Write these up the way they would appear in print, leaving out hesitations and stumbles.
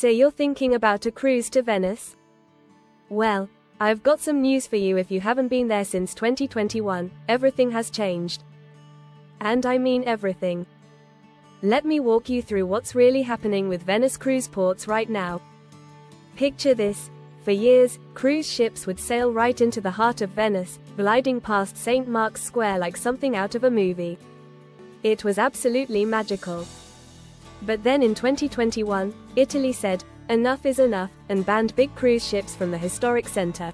So you're thinking about a cruise to Venice? Well, I've got some news for you. If you haven't been there since 2021, everything has changed. And I mean everything. Let me walk you through what's really happening with Venice cruise ports right now. Picture this. For years, cruise ships would sail right into the heart of Venice, gliding past St. Mark's Square like something out of a movie. It was absolutely magical. But then in 2021, Italy said, enough is enough, and banned big cruise ships from the historic center.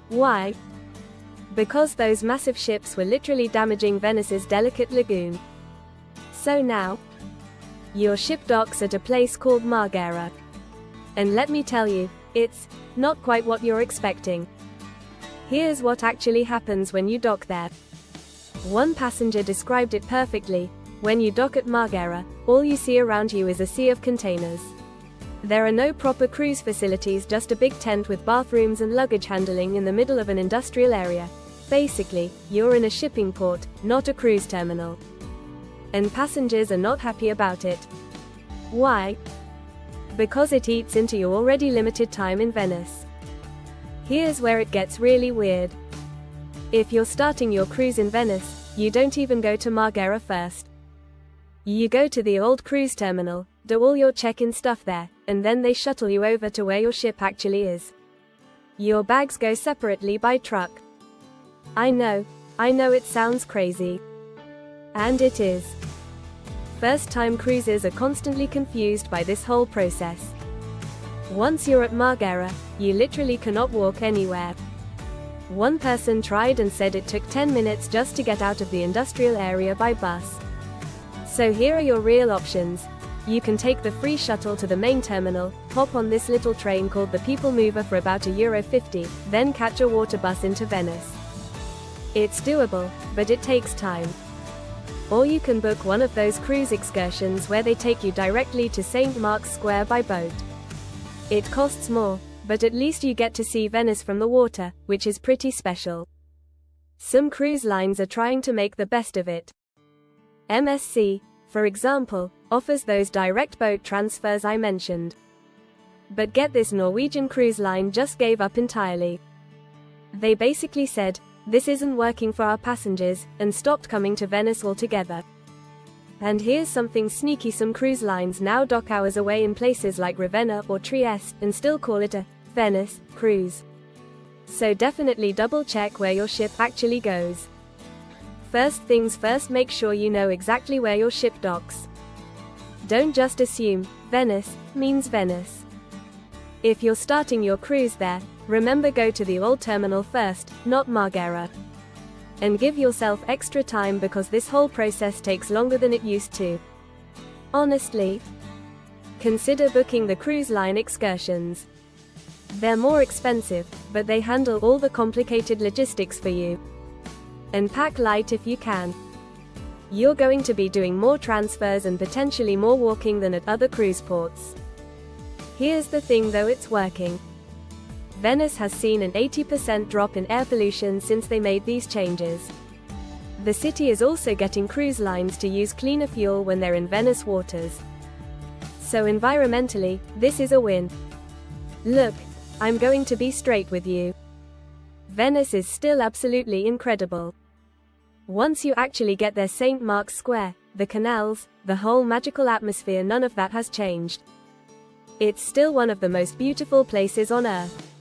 Why? Because those massive ships were literally damaging Venice's delicate lagoon. So now, your ship docks at a place called Marghera. And let me tell you, it's not quite what you're expecting. Here's what actually happens when you dock there. One passenger described it perfectly. When you dock at Marghera, all you see around you is a sea of containers. There are no proper cruise facilities, just a big tent with bathrooms and luggage handling in the middle of an industrial area. Basically, you're in a shipping port, not a cruise terminal. And passengers are not happy about it. Why? Because it eats into your already limited time in Venice. Here's where it gets really weird. If you're starting your cruise in Venice, you don't even go to Marghera first. You go to the old cruise terminal, do all your check-in stuff there, and then they shuttle you over to where your ship actually is. Your bags go separately by truck. I know it sounds crazy. And it is. First-time cruisers are constantly confused by this whole process. Once you're at Marghera, you literally cannot walk anywhere. One person tried and said it took 10 minutes just to get out of the industrial area by bus. So here are your real options. You can take the free shuttle to the main terminal, hop on this little train called the People Mover for about €1.50, then catch a water bus into Venice. It's doable, but it takes time. Or you can book one of those cruise excursions where they take you directly to St. Mark's Square by boat. It costs more, but at least you get to see Venice from the water, which is pretty special. Some cruise lines are trying to make the best of it. MSC, for example, offers those direct boat transfers I mentioned. But get this, Norwegian Cruise Line just gave up entirely. They basically said, this isn't working for our passengers, and stopped coming to Venice altogether. And here's something sneaky: some cruise lines now dock hours away in places like Ravenna or Trieste, and still call it a Venice cruise. So definitely double check where your ship actually goes. First things first, make sure you know exactly where your ship docks. Don't just assume Venice means Venice. If you're starting your cruise there, remember, go to the old terminal first, not Marghera. And give yourself extra time because this whole process takes longer than it used to. Honestly, consider booking the cruise line excursions. They're more expensive, but they handle all the complicated logistics for you. And pack light if you can. You're going to be doing more transfers and potentially more walking than at other cruise ports. Here's the thing though, it's working. Venice has seen an 80% drop in air pollution since they made these changes. The city is also getting cruise lines to use cleaner fuel when they're in Venice waters. So environmentally, this is a win. Look, I'm going to be straight with you. Venice is still absolutely incredible. Once you actually get there, St. Mark's Square, the canals, the whole magical atmosphere, none of that has changed. It's still one of the most beautiful places on earth.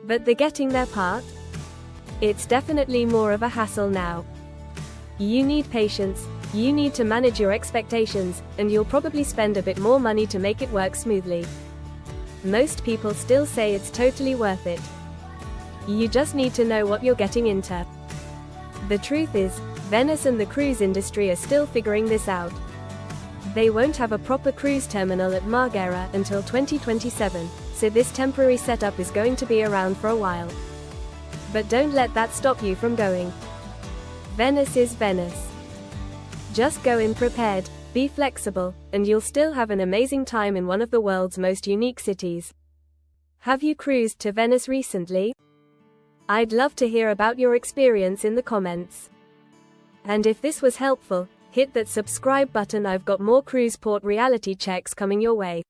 But the getting there part? It's definitely more of a hassle now. You need patience, you need to manage your expectations, and you'll probably spend a bit more money to make it work smoothly. Most people still say it's totally worth it. You just need to know what you're getting into. The truth is, Venice and the cruise industry are still figuring this out. They won't have a proper cruise terminal at Marghera until 2027, so this temporary setup is going to be around for a while. But don't let that stop you from going. Venice is Venice. Just go in prepared, be flexible, and you'll still have an amazing time in one of the world's most unique cities. Have you cruised to Venice recently? I'd love to hear about your experience in the comments. And if this was helpful, hit that subscribe button. I've got more cruise port reality checks coming your way.